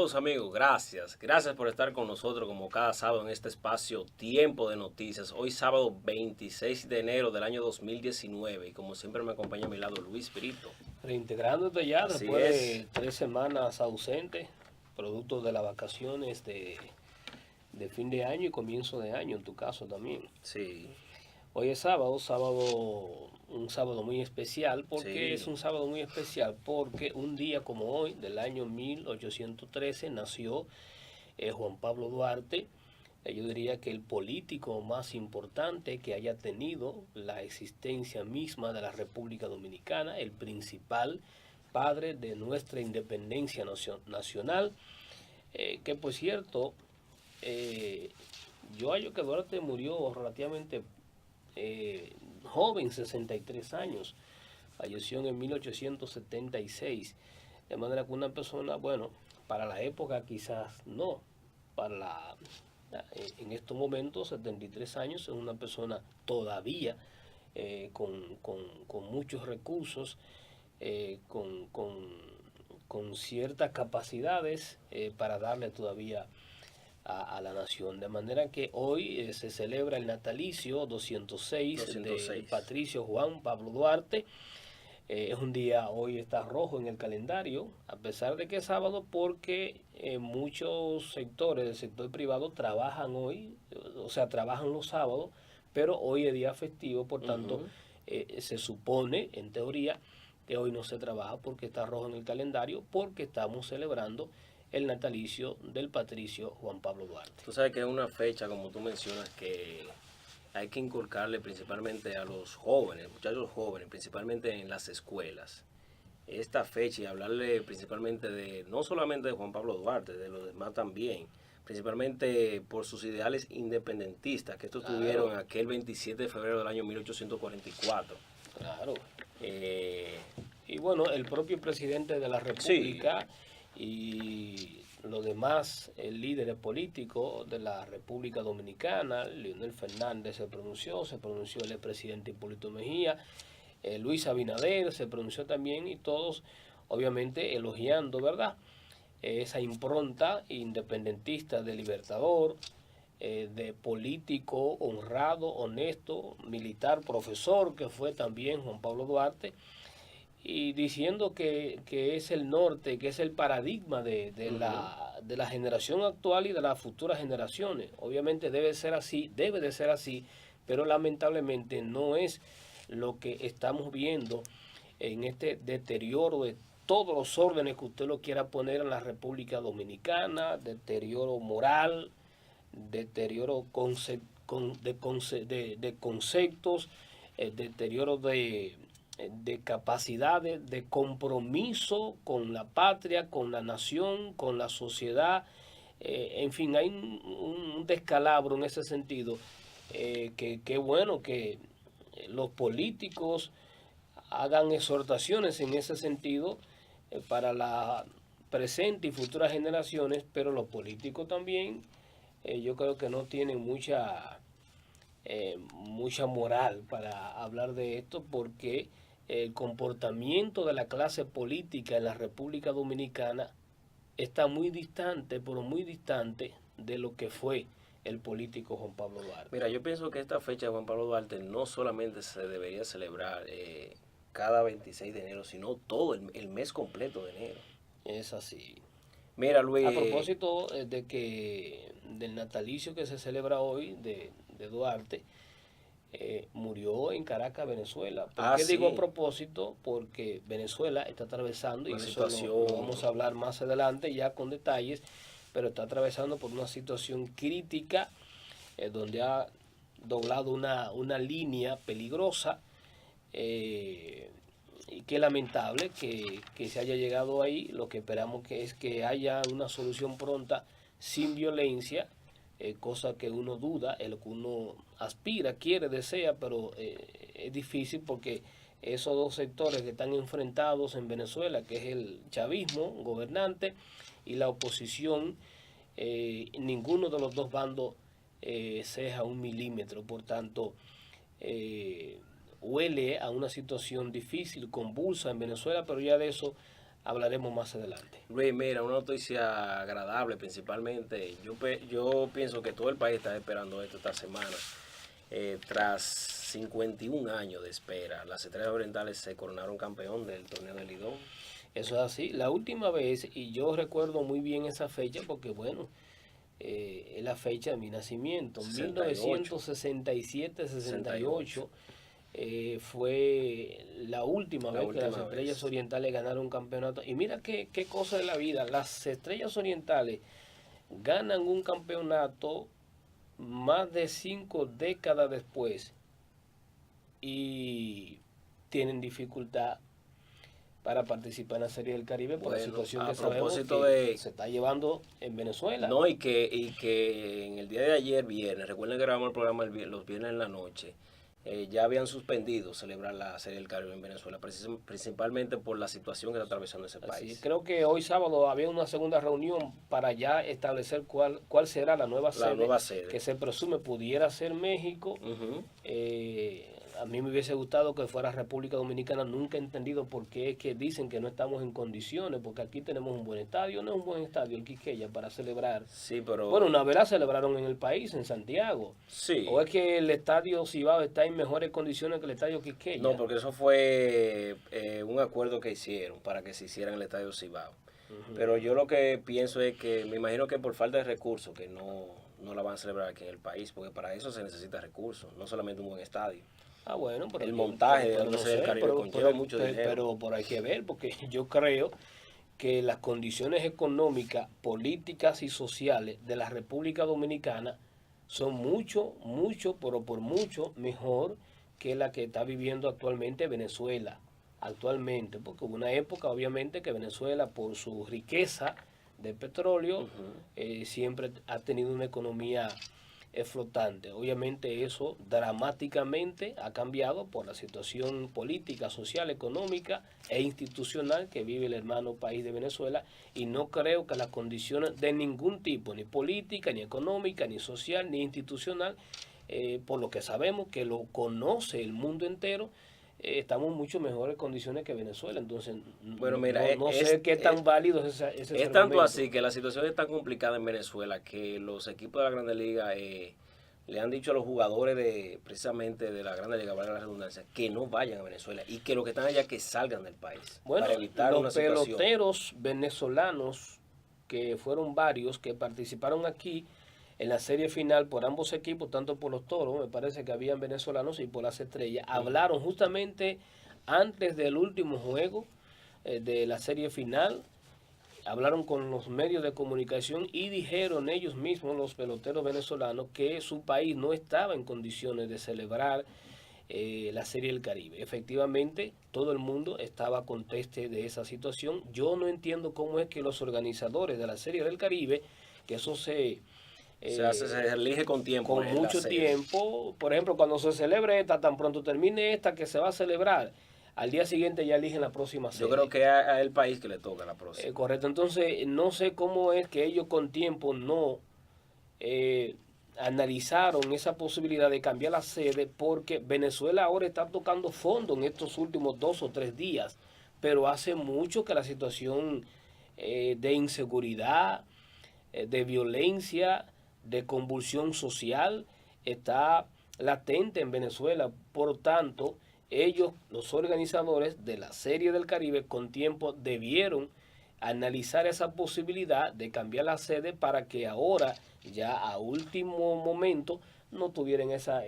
Saludos amigos, gracias. Gracias por estar con nosotros como cada sábado en este espacio Tiempo de Noticias. Hoy sábado 26 de enero del año 2019 y como siempre me acompaña a mi lado Luis Pirito. Reintegrándote ya Así después es. de 3 semanas ausente, producto de las vacaciones de fin de año y comienzo de año, en tu caso también. Sí, Hoy es un sábado muy especial. ¿Por qué es sí. un sábado muy especial? Porque un día como hoy, del año 1813, nació Juan Pablo Duarte. Yo diría que el político más importante que haya tenido la existencia misma de la República Dominicana, el principal padre de nuestra independencia nacional, que por cierto, eh, yo hallo que Duarte murió relativamente joven, 63 años, falleció en 1876, de manera que una persona, bueno, para la época quizás no, para en estos momentos 73 años es una persona todavía con muchos recursos, con ciertas capacidades para darle todavía a la nación. De manera que hoy se celebra el natalicio 206 del 206. patricio Juan Pablo Duarte. Es un día, hoy está rojo en el calendario, a pesar de que es sábado, porque muchos sectores del sector privado trabajan hoy, o sea, trabajan los sábados, pero hoy es día festivo, por tanto, Ujú. se supone, en teoría, que hoy no se trabaja porque está rojo en el calendario, porque estamos celebrando el natalicio del patricio Juan Pablo Duarte. Tú sabes que es una fecha, como tú mencionas, que hay que inculcarle principalmente a los jóvenes, muchachos jóvenes, principalmente en las escuelas. Esta fecha y hablarle principalmente de, no solamente de Juan Pablo Duarte, de los demás también, principalmente por sus ideales independentistas, que estos Claro, tuvieron aquel 27 de febrero del año 1844. claro. Eh, Y bueno, el propio presidente de la sí, República y los demás líderes políticos de la República Dominicana, Leonel Fernández se pronunció el expresidente Hipólito Mejía, Luis Abinader se pronunció también y todos obviamente elogiando, ¿verdad? Esa impronta independentista de libertador, de político honrado, honesto, militar, profesor, que fue también Juan Pablo Duarte, y diciendo que es el norte, que es el paradigma ujú. de la generación actual y de las futuras generaciones. Obviamente debe de ser así, pero lamentablemente no es lo que estamos viendo en este deterioro de todos los órdenes que usted lo quiera poner en la República Dominicana, deterioro moral, deterioro de conceptos, deterioro de capacidades, de compromiso con la patria, con la nación, con la sociedad. En fin, hay un descalabro en ese sentido, que bueno que los políticos hagan exhortaciones en ese sentido para la presente y futuras generaciones, pero los políticos también yo creo que no tienen mucha moral para hablar de esto porque el comportamiento de la clase política en la República Dominicana está muy distante, pero muy distante de lo que fue el político Juan Pablo Duarte. Mira, yo pienso que esta fecha de Juan Pablo Duarte no solamente se debería celebrar cada 26 de enero, sino todo el mes completo de enero. Es así. Mira, A Luis, propósito de que del natalicio que se celebra hoy de Duarte, murió en Caracas, Venezuela. ¿Por qué digo a sí, propósito? Porque Venezuela está atravesando, y una eso lo situación, vamos a hablar más adelante ya con detalles, pero está atravesando por una situación crítica donde ha doblado una línea peligrosa, eh, y qué lamentable que se haya llegado ahí. Lo que esperamos que es que haya una solución pronta sin violencia, cosa que uno duda, es lo que uno aspira, quiere, desea, pero es difícil porque esos dos sectores que están enfrentados en Venezuela, que es el chavismo gobernante y la oposición, ninguno de los dos bandos ceja un milímetro. Por tanto, huele a una situación difícil, convulsa en Venezuela, pero ya de eso hablaremos más adelante. Luis, mira, una noticia agradable principalmente. Yo pienso que todo el país está esperando esto esta semana. Tras 51 años de espera, las Estrellas Orientales se coronaron campeón del torneo del Lidón. Eso es así. La última vez, y yo recuerdo muy bien esa fecha porque, bueno, es la fecha de mi nacimiento, 1967-68. Fue la última vez que las Estrellas Orientales ganaron un campeonato. Y mira qué cosa de la vida. Las Estrellas Orientales ganan un campeonato más de 5 décadas después y tienen dificultad para participar en la Serie del Caribe por la situación que sabemos que se está llevando en Venezuela. No, y que en el día de ayer, viernes, recuerden que grabamos el programa los viernes en la noche, ya habían suspendido celebrar la Serie del Caribe en Venezuela, principalmente por la situación que está atravesando ese país. Creo que hoy sábado había una segunda reunión para ya establecer cuál será la nueva sede, que se presume pudiera ser México. A mí me hubiese gustado que fuera República Dominicana. Nunca he entendido por qué es que dicen que no estamos en condiciones, porque aquí tenemos un buen estadio. No es un buen estadio el Quisqueya para celebrar. Sí, pero... Bueno, una vez celebraron en el país, en Santiago. Sí. ¿O es que el estadio Cibao está en mejores condiciones que el estadio Quisqueya? No, porque eso fue un acuerdo que hicieron para que se hiciera en el estadio Cibao. Pero yo lo que pienso es que me imagino que por falta de recursos que no la van a celebrar aquí en el país, porque para eso se necesita recursos, no solamente un buen estadio. Bueno, pero el montaje de del Caribe conlleva mucho dinero. Pero hay que ver, porque yo creo que las condiciones económicas, políticas y sociales de la República Dominicana son mucho, pero por mucho mejor que la que está viviendo actualmente Venezuela. Actualmente, porque hubo una época, obviamente, que Venezuela, por su riqueza de petróleo, siempre ha tenido una economía flotante. Obviamente eso dramáticamente ha cambiado por la situación política, social, económica e institucional que vive el hermano país de Venezuela, y no creo que las condiciones de ningún tipo, ni política, ni económica, ni social, ni institucional, por lo que sabemos que lo conoce el mundo entero, estamos en mucho mejores condiciones que Venezuela. Entonces, bueno, mira, no sé qué tan válido es ese es tanto así que la situación es tan complicada en Venezuela que los equipos de la Grande Liga le han dicho a los jugadores precisamente de la Grande Liga, valga la redundancia, que no vayan a Venezuela y que los que están allá que salgan del país. Bueno, para evitar los una situación. peloteros venezolanos, que fueron varios, que participaron aquí en la serie final por ambos equipos, tanto por los Toros, me parece que habían venezolanos, y por las Estrellas, hablaron justamente antes del último juego de la serie final, hablaron con los medios de comunicación y dijeron ellos mismos, los peloteros venezolanos, que su país no estaba en condiciones de celebrar la Serie del Caribe. Efectivamente, todo el mundo estaba conteste de esa situación. Yo no entiendo cómo es que los organizadores de la Serie del Caribe, que eso se elige con tiempo. Con mucho tiempo. Por ejemplo, cuando se celebre esta, tan pronto termine esta que se va a celebrar, al día siguiente ya eligen la próxima serie. Yo creo que es el país que le toca la próxima. Correcto. Entonces, no sé cómo es que ellos con tiempo no analizaron esa posibilidad de cambiar la sede, porque Venezuela ahora está tocando fondo en estos últimos 2 o 3 días, pero hace mucho que la situación de inseguridad, de violencia, de convulsión social está latente en Venezuela. Por tanto, ellos, los organizadores de la Serie del Caribe, con tiempo debieron analizar esa posibilidad de cambiar la sede para que ahora, ya a último momento, no tuvieran esa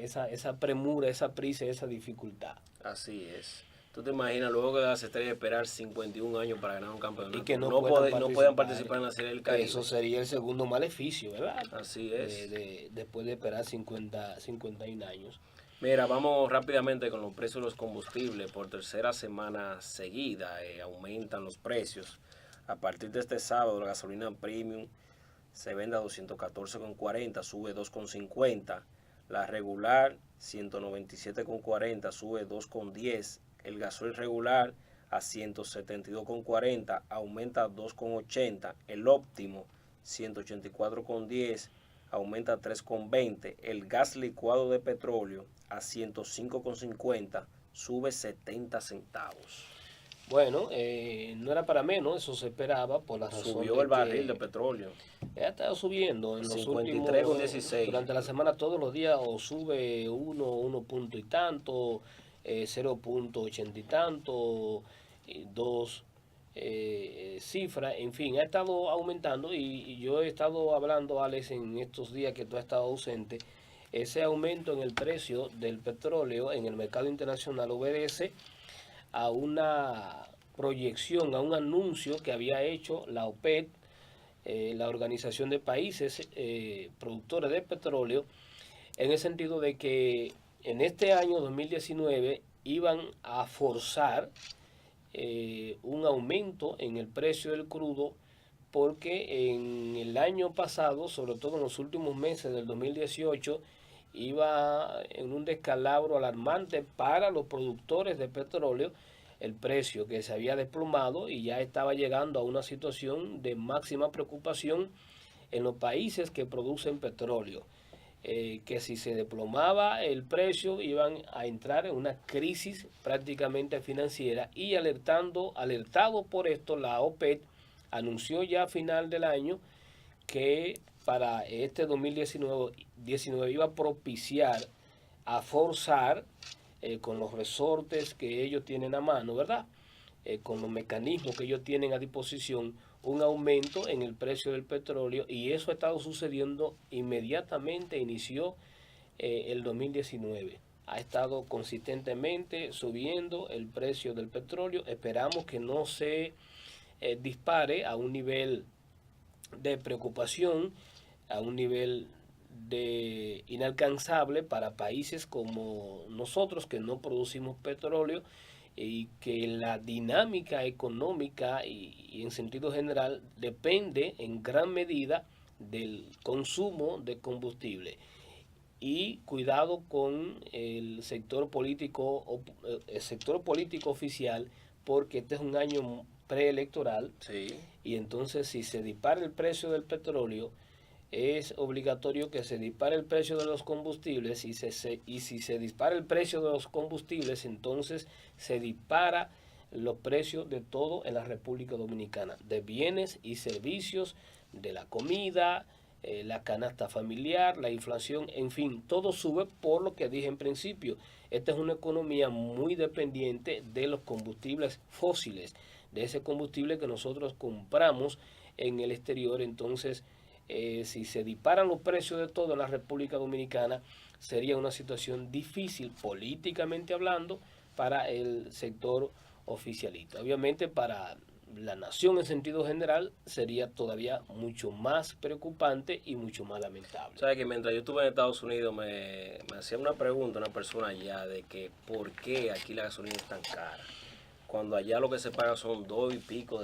premura, esa prisa, esa dificultad. Así es. ¿Tú te imaginas luego que las Estrellas esperar 51 años para ganar un campeonato? Y que no puedan participar en la Serie del Caribe. Eso sería el segundo maleficio, ¿verdad? Así es. Después de esperar 51 años. Mira, vamos rápidamente con los precios de los combustibles. Por tercera semana seguida aumentan los precios. A partir de este sábado, la gasolina premium se vende a 214,40, sube 2,50. La regular, 197,40, sube 2,10. El gasoil regular a 172,40, aumenta 2,80. El óptimo, 184,10, aumenta 3,20. El gas licuado de petróleo a 105,50, sube 70 centavos. Bueno, no era para menos, eso se esperaba por la razón Subió de el barril de que petróleo. ha estado subiendo en los 53 con últimos, 16. durante la semana todos los días o sube uno punto y tanto, 0,80 y tanto, dos cifras, en fin, ha estado aumentando y yo he estado hablando, Alex, en estos días que tú has estado ausente, ese aumento en el precio del petróleo en el mercado internacional obedece a una proyección, a un anuncio que había hecho la OPEC, la Organización de Países Productores de Petróleo, en el sentido de que en este año 2019 iban a forzar un aumento en el precio del crudo porque en el año pasado, sobre todo en los últimos meses del 2018, iba en un descalabro alarmante para los productores de petróleo el precio que se había desplomado y ya estaba llegando a una situación de máxima preocupación en los países que producen petróleo. Que si se desplomaba el precio iban a entrar en una crisis prácticamente financiera y alertado por esto, la OPEC anunció ya a final del año que para este 2019 iba a propiciar, a forzar con los resortes que ellos tienen a mano, ¿verdad? Con los mecanismos que ellos tienen a disposición, un aumento en el precio del petróleo y eso ha estado sucediendo inmediatamente, inició el 2019. Ha estado consistentemente subiendo el precio del petróleo. Esperamos que no se dispare a un nivel de preocupación, a un nivel de inalcanzable para países como nosotros que no producimos petróleo y que la dinámica económica y en sentido general depende en gran medida del consumo de combustible. Y cuidado con el sector político oficial, porque este es un año preelectoral. Sí. Y entonces si se dispara el precio del petróleo, es obligatorio que se dispare el precio de los combustibles y si se dispara el precio de los combustibles, entonces se dispara los precios de todo en la República Dominicana, de bienes y servicios, de la comida, la canasta familiar, la inflación, en fin, todo sube por lo que dije en principio. Esta es una economía muy dependiente de los combustibles fósiles, de ese combustible que nosotros compramos en el exterior. Entonces, si se disparan los precios de todo en la República Dominicana, sería una situación difícil políticamente hablando para el sector oficialista. Obviamente para la nación en sentido general sería todavía mucho más preocupante y mucho más lamentable. Sabes que mientras yo estuve en Estados Unidos me hacía una pregunta una persona allá de que por qué aquí la gasolina es tan cara. Cuando allá lo que se paga son $2 y pico,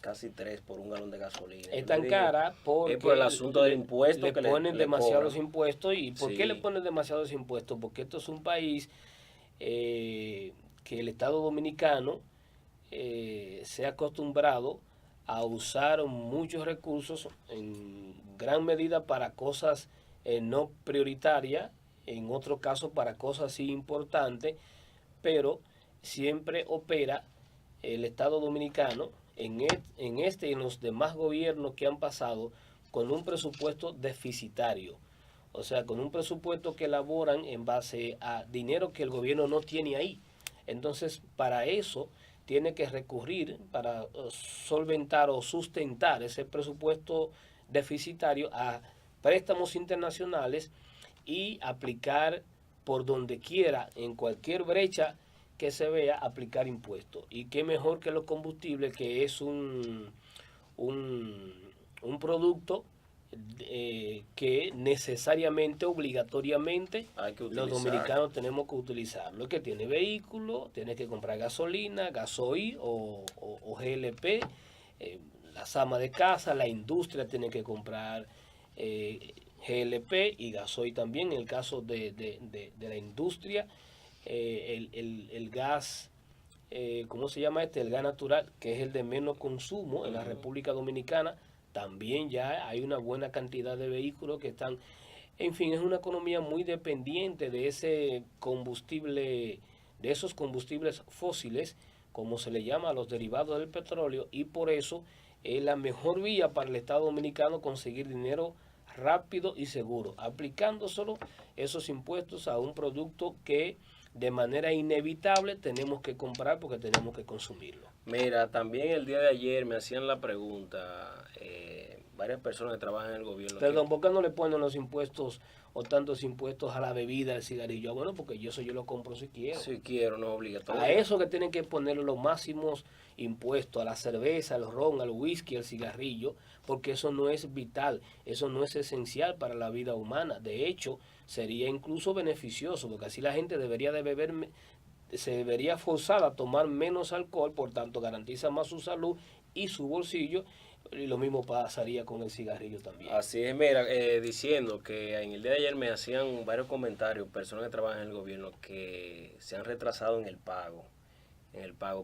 casi 3 por un galón de gasolina. Es tan cara porque es por el asunto del impuesto le que ponen le demasiados cobran. impuestos. ¿Y por qué Sí. le ponen demasiados impuestos? Porque esto es un país que el Estado Dominicano se ha acostumbrado a usar muchos recursos en gran medida para cosas no prioritarias, en otro caso para cosas sí importantes, pero siempre opera el Estado Dominicano en este y en los demás gobiernos que han pasado con un presupuesto deficitario. O sea, con un presupuesto que elaboran en base a dinero que el gobierno no tiene ahí. Entonces, para eso tiene que recurrir, para solventar o sustentar ese presupuesto deficitario, a préstamos internacionales y aplicar por donde quiera, en cualquier brecha que se vea, aplicar impuestos. Y qué mejor que los combustibles, que es un producto que necesariamente, obligatoriamente, los dominicanos tenemos que utilizar. Lo que tiene vehículo, tiene que comprar gasolina, gasoil o GLP, las amas de casa, la industria tiene que comprar GLP y gasoil también, en el caso de la industria, el gas, ¿cómo se llama este? El gas natural, que es el de menos consumo en la República Dominicana. También ya hay una buena cantidad de vehículos que están, en fin, es una economía muy dependiente de ese combustible, de esos combustibles fósiles, como se le llama a los derivados del petróleo, y por eso es la mejor vía para el Estado Dominicano conseguir dinero rápido y seguro, aplicando solo esos impuestos a un producto que de manera inevitable tenemos que comprar porque tenemos que consumirlo. Mira, también el día de ayer me hacían la pregunta, varias personas que trabajan en el gobierno. Perdón, ¿por qué no le ponen los impuestos o tantos impuestos a la bebida, al cigarrillo? Bueno, porque yo lo compro si quiero. Si quiero, no es obligatorio. A eso que tienen que ponerle los máximos impuestos, a la cerveza, al ron, al whisky, al cigarrillo, porque eso no es vital, eso no es esencial para la vida humana. De hecho, sería incluso beneficioso, porque así la gente debería de beber, se debería forzar a tomar menos alcohol, por tanto garantiza más su salud y su bolsillo, y lo mismo pasaría con el cigarrillo también. Así es, mira, diciendo que en el día de ayer me hacían varios comentarios, personas que trabajan en el gobierno que se han retrasado en el pago,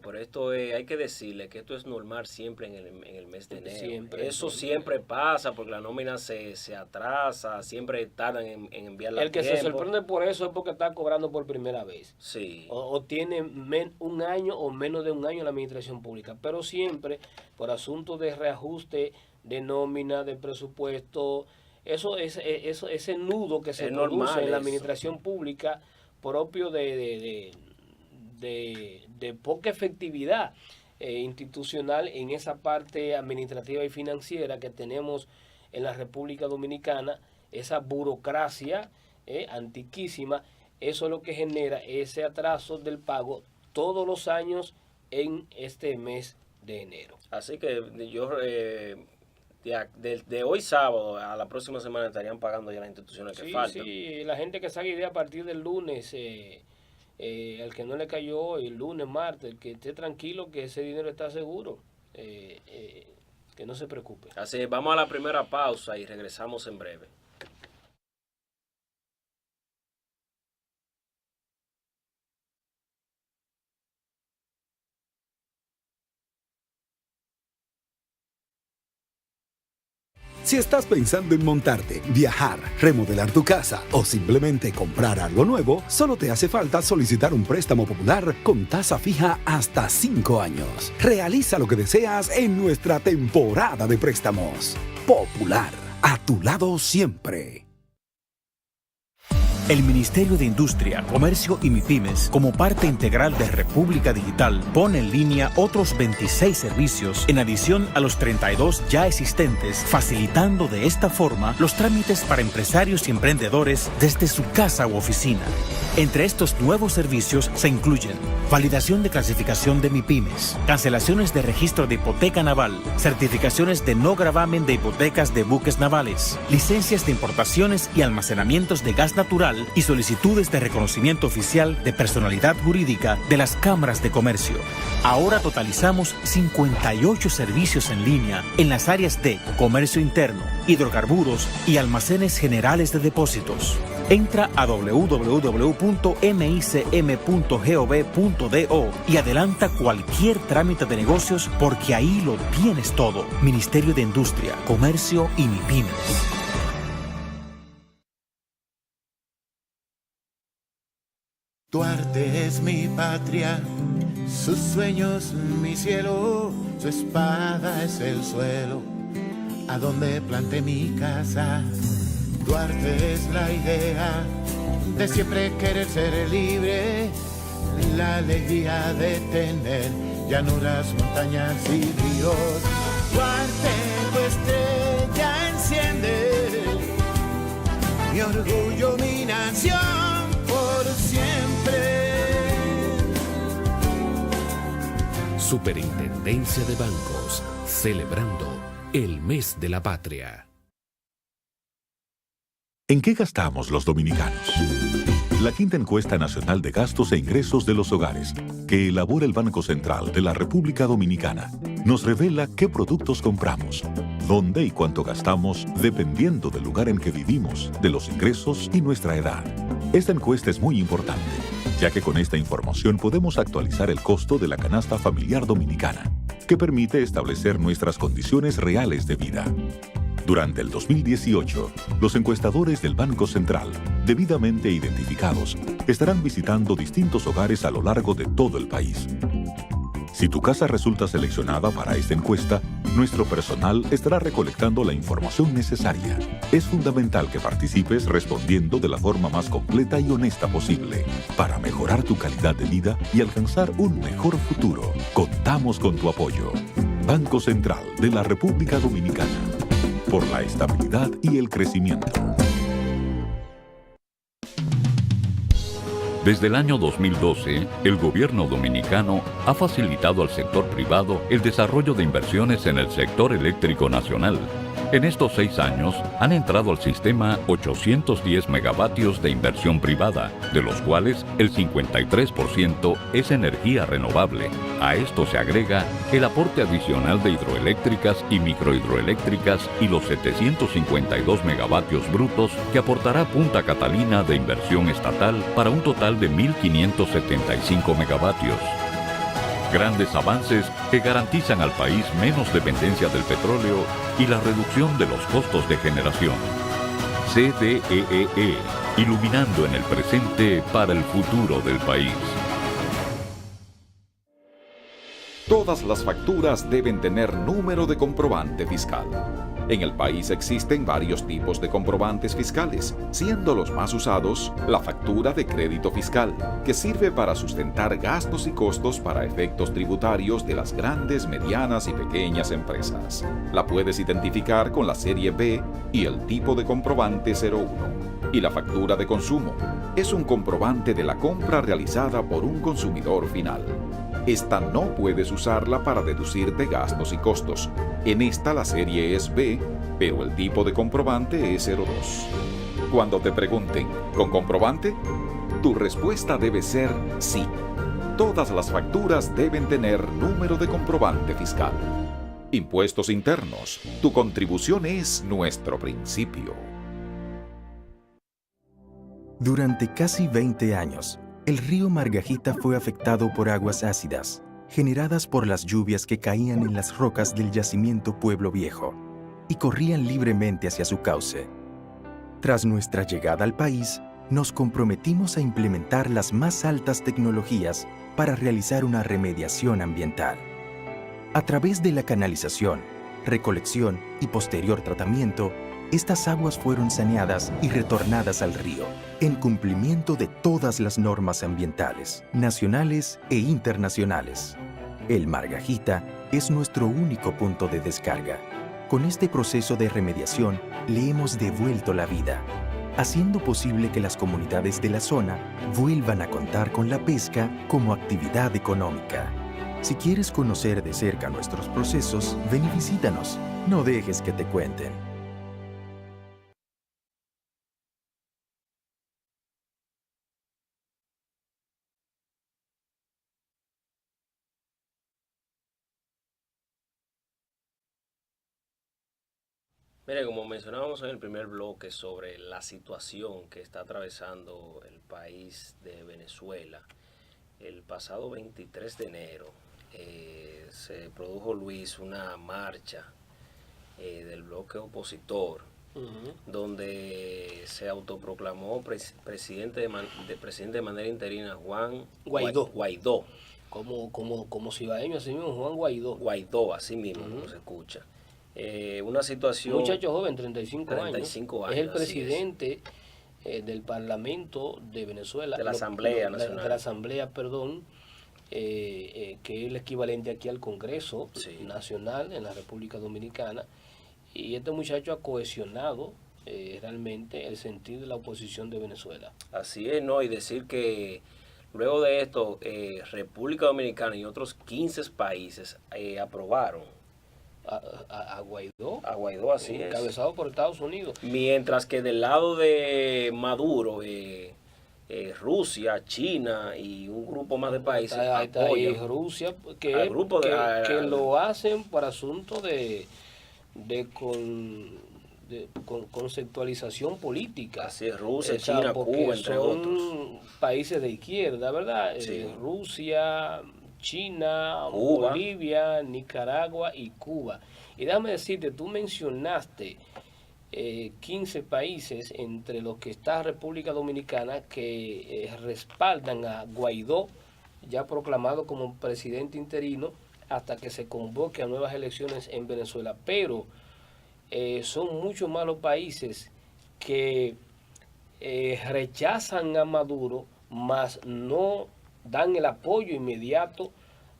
pero esto es, hay que decirle que esto es normal siempre en el mes de enero. Siempre, eso siempre pasa porque la nómina se atrasa, siempre tardan en enviarla. El que se sorprende por eso es porque está cobrando por primera vez. Sí. O tiene un año o menos de un año en la administración pública, pero siempre por asuntos de reajuste, de nómina, de presupuesto, ese nudo que se produce en la administración pública propio de poca efectividad institucional en esa parte administrativa y financiera que tenemos en la República Dominicana, esa burocracia antiquísima, eso es lo que genera ese atraso del pago todos los años en este mes de enero. Así que yo de hoy sábado a la próxima semana estarían pagando ya las instituciones que faltan. Sí, la gente que salga de a partir del lunes, el que no le cayó hoy, el lunes, martes, el que esté tranquilo que ese dinero está seguro, que no se preocupe. Así es, vamos a la primera pausa y regresamos en breve. Si estás pensando en montarte, viajar, remodelar tu casa o simplemente comprar algo nuevo, solo te hace falta solicitar un préstamo popular con tasa fija hasta 5 años. Realiza lo que deseas en nuestra temporada de préstamos. Popular, a tu lado siempre. El Ministerio de Industria, Comercio y MIPYMES, como parte integral de República Digital, pone en línea otros 26 servicios en adición a los 32 ya existentes, facilitando de esta forma los trámites para empresarios y emprendedores desde su casa u oficina. Entre estos nuevos servicios se incluyen validación de clasificación de MIPYMES, cancelaciones de registro de hipoteca naval, certificaciones de no gravamen de hipotecas de buques navales, licencias de importaciones y almacenamientos de gas natural y solicitudes de reconocimiento oficial de personalidad jurídica de las cámaras de comercio. Ahora totalizamos 58 servicios en línea en las áreas de comercio interno, hidrocarburos y almacenes generales de depósitos. Entra a www.micm.gov.do y adelanta cualquier trámite de negocios porque ahí lo tienes todo. Ministerio de Industria, Comercio y MIPYMES. Duarte es mi patria, sus sueños mi cielo, su espada es el suelo, a donde planté mi casa. Duarte es la idea de siempre querer ser libre, la alegría de tener llanuras, montañas y ríos. Duarte, tu estrella enciende, mi orgullo, mi nación. Siempre. Superintendencia de Bancos, celebrando el mes de la patria. ¿En qué gastamos los dominicanos? La quinta encuesta nacional de gastos e ingresos de los hogares, que elabora el Banco Central de la República Dominicana, nos revela qué productos compramos, dónde y cuánto gastamos dependiendo del lugar en que vivimos, de los ingresos y nuestra edad. Esta encuesta es muy importante, ya que con esta información podemos actualizar el costo de la canasta familiar dominicana, que permite establecer nuestras condiciones reales de vida. Durante el 2018, los encuestadores del Banco Central, debidamente identificados, estarán visitando distintos hogares a lo largo de todo el país. Si tu casa resulta seleccionada para esta encuesta, nuestro personal estará recolectando la información necesaria. Es fundamental que participes respondiendo de la forma más completa y honesta posible para mejorar tu calidad de vida y alcanzar un mejor futuro. Contamos con tu apoyo. Banco Central de la República Dominicana. Por la estabilidad y el crecimiento. Desde el año 2012, el gobierno dominicano ha facilitado al sector privado el desarrollo de inversiones en el sector eléctrico nacional. En estos 6 años han entrado al sistema 810 megavatios de inversión privada, de los cuales el 53% es energía renovable. A esto se agrega el aporte adicional de hidroeléctricas y microhidroeléctricas y los 752 megavatios brutos que aportará Punta Catalina de inversión estatal para un total de 1.575 megavatios. Grandes avances que garantizan al país menos dependencia del petróleo y la reducción de los costos de generación. CDEE, iluminando en el presente para el futuro del país. Todas las facturas deben tener número de comprobante fiscal. En el país existen varios tipos de comprobantes fiscales, siendo los más usados la factura de crédito fiscal, que sirve para sustentar gastos y costos para efectos tributarios de las grandes, medianas y pequeñas empresas. La puedes identificar con la serie B y el tipo de comprobante 01. Y la factura de consumo es un comprobante de la compra realizada por un consumidor final. Esta no puedes usarla para deducirte gastos y costos. En esta la serie es B, pero el tipo de comprobante es 02. Cuando te pregunten, ¿con comprobante? Tu respuesta debe ser sí. Todas las facturas deben tener número de comprobante fiscal. Impuestos internos. Tu contribución es nuestro principio. Durante casi 20 años, el río Margajita fue afectado por aguas ácidas, generadas por las lluvias que caían en las rocas del yacimiento Pueblo Viejo, y corrían libremente hacia su cauce. Tras nuestra llegada al país, nos comprometimos a implementar las más altas tecnologías para realizar una remediación ambiental. A través de la canalización, recolección y posterior tratamiento, estas aguas fueron saneadas y retornadas al río, en cumplimiento de todas las normas ambientales, nacionales e internacionales. El Margajita es nuestro único punto de descarga. Con este proceso de remediación, le hemos devuelto la vida, haciendo posible que las comunidades de la zona vuelvan a contar con la pesca como actividad económica. Si quieres conocer de cerca nuestros procesos, ven y visítanos. No dejes que te cuenten. Mire, como mencionábamos en el primer bloque sobre la situación que está atravesando el país de Venezuela, el pasado 23 de enero se produjo, Luis, una marcha del bloque opositor, donde se autoproclamó presidente de manera interina Juan Guaidó. Como cibaeño, así mismo, Juan Guaidó. Guaidó, así mismo, como se escucha. Una situación... Muchacho joven, 35 años. Es el presidente del Parlamento de Venezuela. De la Asamblea Nacional. De la Asamblea, perdón, que es el equivalente aquí al Congreso Nacional en la República Dominicana. Y este muchacho ha cohesionado realmente el sentido de la oposición de Venezuela. Así es, ¿no? Y decir que luego de esto, República Dominicana y otros 15 países aprobaron a Guaidó. A Guaidó, así es. Encabezado por Estados Unidos. Mientras que del lado de Maduro, Rusia, China y un grupo más de países apoyan Rusia, que lo hacen por asunto de conceptualización política. Así es, Rusia, China, Cuba, entre otros. Países de izquierda, ¿verdad? Sí. Rusia, China, Cuba, Bolivia, Nicaragua y Cuba. Y déjame decirte, tú mencionaste 15 países, entre los que está República Dominicana, que respaldan a Guaidó ya proclamado como presidente interino hasta que se convoque a nuevas elecciones en Venezuela. Pero son muchos más los países que rechazan a Maduro, mas no dan el apoyo inmediato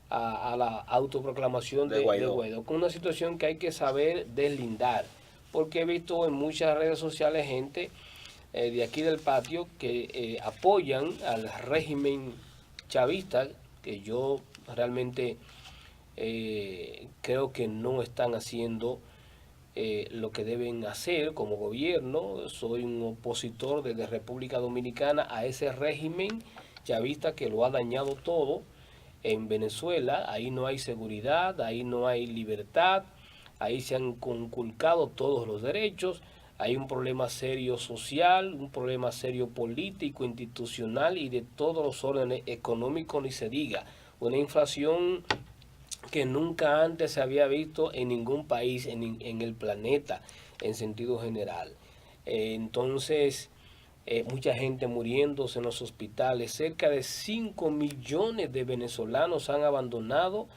a la autoproclamación de Guaidó, con una situación que hay que saber deslindar, porque he visto en muchas redes sociales gente de aquí del patio que apoyan al régimen chavista, que yo realmente creo que no están haciendo lo que deben hacer como gobierno. Soy un opositor desde República Dominicana a ese régimen chavista que lo ha dañado todo en Venezuela. Ahí no hay seguridad, ahí no hay libertad, ahí se han conculcado todos los derechos, hay un problema serio social, un problema serio político, institucional y de todos los órdenes económicos, ni se diga. Una inflación que nunca antes se había visto en ningún país en el planeta en sentido general. Entonces, mucha gente muriéndose en los hospitales. Cerca de 5 millones de venezolanos han abandonado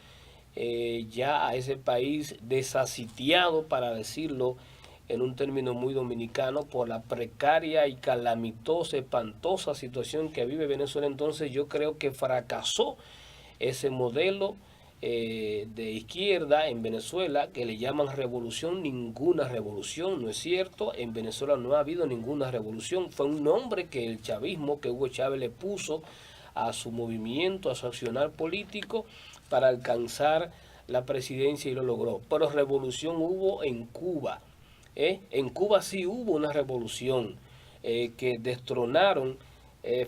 ya a ese país desasitiado, para decirlo en un término muy dominicano, por la precaria y calamitosa, espantosa situación que vive Venezuela. Entonces yo creo que fracasó ese modelo de izquierda en Venezuela, que le llaman revolución. Ninguna revolución, no es cierto. En Venezuela no ha habido ninguna revolución. Fue un nombre que el chavismo, que Hugo Chávez le puso a su movimiento, a su accionar político para alcanzar la presidencia, y lo logró. Pero revolución hubo en Cuba. En Cuba sí hubo una revolución que destronaron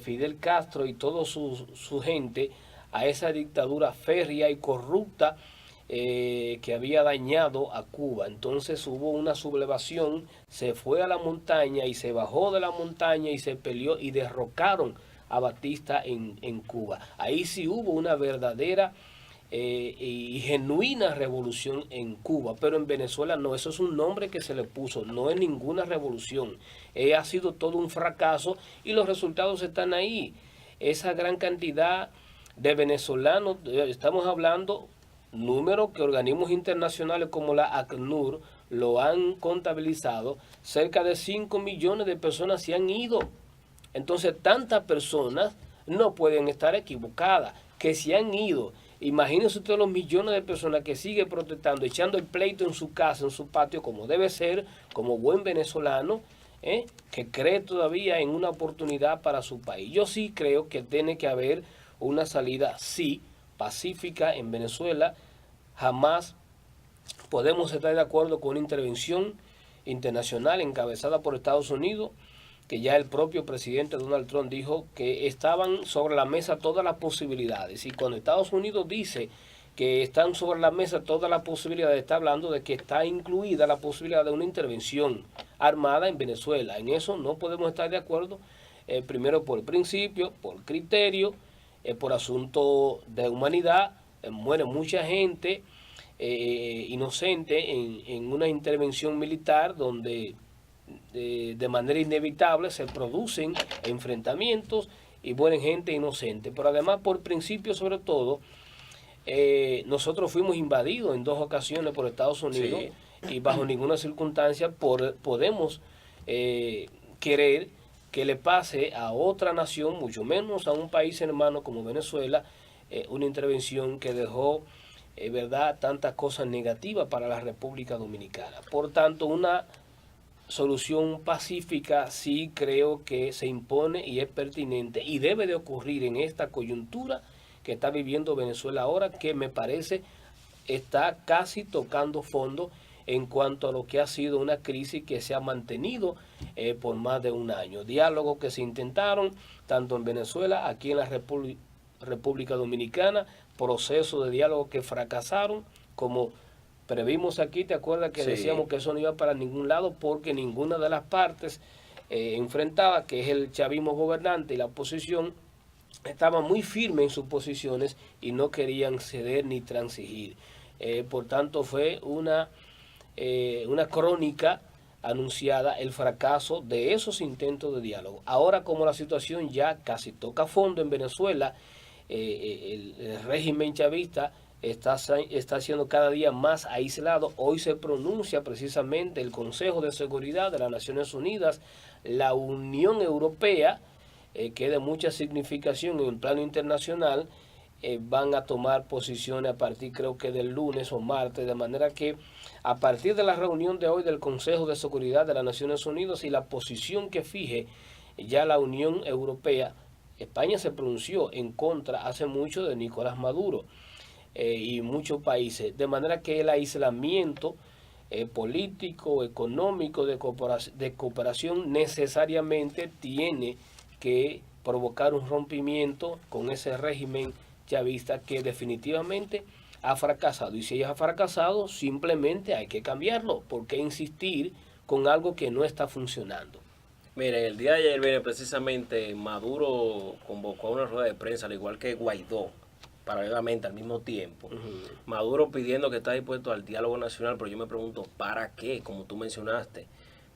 Fidel Castro y toda su gente a esa dictadura férrea y corrupta que había dañado a Cuba. Entonces hubo una sublevación, se fue a la montaña y se bajó de la montaña y se peleó y derrocaron a Batista en Cuba. Ahí sí hubo una verdadera y genuina revolución en Cuba, pero en Venezuela no. Eso es un nombre que se le puso, no es ninguna revolución. Ha sido todo un fracaso y los resultados están ahí. Esa gran cantidad de venezolanos, estamos hablando números que organismos internacionales como la ACNUR lo han contabilizado, cerca de 5 millones de personas se han ido. Entonces tantas personas no pueden estar equivocadas, que se han ido. Imagínense ustedes los millones de personas que siguen protestando, echando el pleito en su casa, en su patio, como debe ser, como buen venezolano, que cree todavía en una oportunidad para su país. Yo sí creo que tiene que haber una salida, sí, pacífica en Venezuela. Jamás podemos estar de acuerdo con una intervención internacional encabezada por Estados Unidos, que ya el propio presidente Donald Trump dijo que estaban sobre la mesa todas las posibilidades. Y cuando Estados Unidos dice que están sobre la mesa todas las posibilidades, está hablando de que está incluida la posibilidad de una intervención armada en Venezuela. En eso no podemos estar de acuerdo, primero por principio, por criterio, por asunto de humanidad. Muere mucha gente inocente en una intervención militar donde de manera inevitable se producen enfrentamientos y mueren gente inocente. Pero además, por principio, sobre todo, nosotros fuimos invadidos en 2 ocasiones por Estados Unidos, sí, y bajo ninguna circunstancia podemos querer que le pase a otra nación, mucho menos a un país hermano como Venezuela, una intervención que dejó verdad, tantas cosas negativas para la República Dominicana. Por tanto, una solución pacífica sí creo que se impone y es pertinente y debe de ocurrir en esta coyuntura que está viviendo Venezuela ahora, que me parece está casi tocando fondo en cuanto a lo que ha sido una crisis que se ha mantenido por más de un año. Diálogos que se intentaron tanto en Venezuela, aquí en la República Dominicana, procesos de diálogo que fracasaron, como previmos aquí. ¿Te acuerdas que decíamos que eso no iba para ningún lado porque ninguna de las partes enfrentadas, que es el chavismo gobernante y la oposición, estaban muy firmes en sus posiciones y no querían ceder ni transigir? Por tanto, fue una crónica anunciada el fracaso de esos intentos de diálogo. Ahora, como la situación ya casi toca fondo en Venezuela, el régimen chavista está siendo cada día más aislado. Hoy se pronuncia precisamente el Consejo de Seguridad de las Naciones Unidas, la Unión Europea, que es de mucha significación en el plano internacional, van a tomar posiciones a partir, creo que del lunes o martes, de manera que a partir de la reunión de hoy del Consejo de Seguridad de las Naciones Unidas y la posición que fije ya la Unión Europea, España se pronunció en contra hace mucho de Nicolás Maduro y muchos países, de manera que el aislamiento político, económico, de cooperación necesariamente tiene que provocar un rompimiento con ese régimen chavista que definitivamente ha fracasado. Y si ha fracasado, simplemente hay que cambiarlo. ¿Por qué insistir con algo que no está funcionando? Mire, el día de ayer, precisamente Maduro convocó a una rueda de prensa, al igual que Guaidó, paralelamente al mismo tiempo. Maduro pidiendo que está dispuesto al diálogo nacional, pero yo me pregunto, ¿para qué? Como tú mencionaste,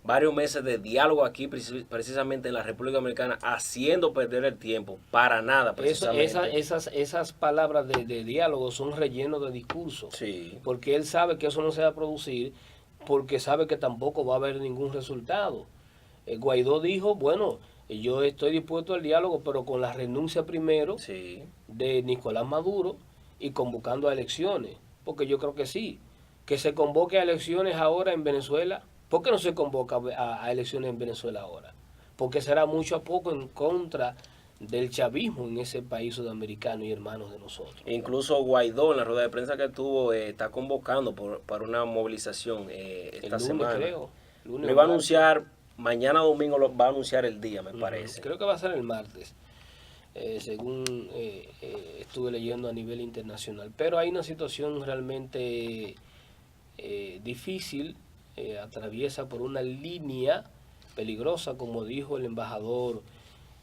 varios meses de diálogo aquí, precisamente en la República Dominicana, haciendo perder el tiempo, para nada, precisamente. Esas palabras de diálogo son relleno de discurso, sí, porque él sabe que eso no se va a producir, porque sabe que tampoco va a haber ningún resultado. Guaidó dijo, bueno, yo estoy dispuesto al diálogo, pero con la renuncia primero de Nicolás Maduro y convocando a elecciones, porque yo creo que sí, que se convoque a elecciones ahora en Venezuela. ¿Por qué no se convoca a elecciones en Venezuela ahora? Porque será mucho a poco en contra del chavismo en ese país sudamericano y hermanos de nosotros. Incluso Guaidó, en la rueda de prensa que tuvo, está convocando para una movilización esta semana. Creo. Lo iba a anunciar, mañana domingo lo va a anunciar el día, me parece. Creo que va a ser el martes, según estuve leyendo a nivel internacional. Pero hay una situación realmente difícil. Atraviesa por una línea peligrosa, como dijo el embajador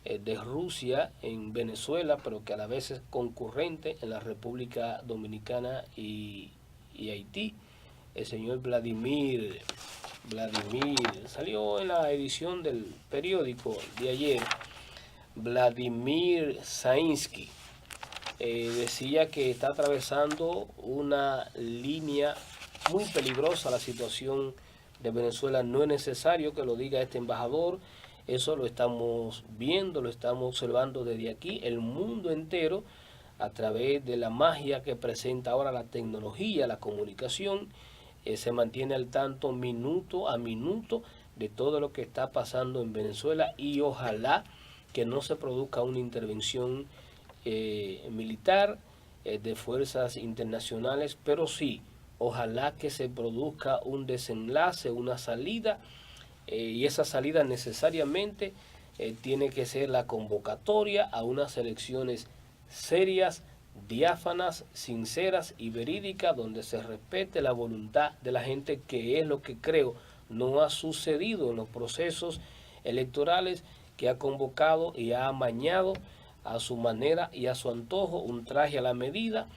de Rusia en Venezuela, pero que a la vez es concurrente en la República Dominicana y Haití. El señor Vladimir, salió en la edición del periódico de ayer, Vladimir Zainsky, decía que está atravesando una línea muy peligrosa la situación de Venezuela. No es necesario que lo diga este embajador, eso lo estamos viendo, lo estamos observando desde aquí, el mundo entero, a través de la magia que presenta ahora la tecnología, la comunicación, se mantiene al tanto minuto a minuto de todo lo que está pasando en Venezuela, y ojalá que no se produzca una intervención militar de fuerzas internacionales, pero sí, ojalá que se produzca un desenlace, una salida, y esa salida necesariamente tiene que ser la convocatoria a unas elecciones serias, diáfanas, sinceras y verídicas, donde se respete la voluntad de la gente, que es lo que creo no ha sucedido en los procesos electorales, que ha convocado y ha amañado a su manera y a su antojo un traje a la medida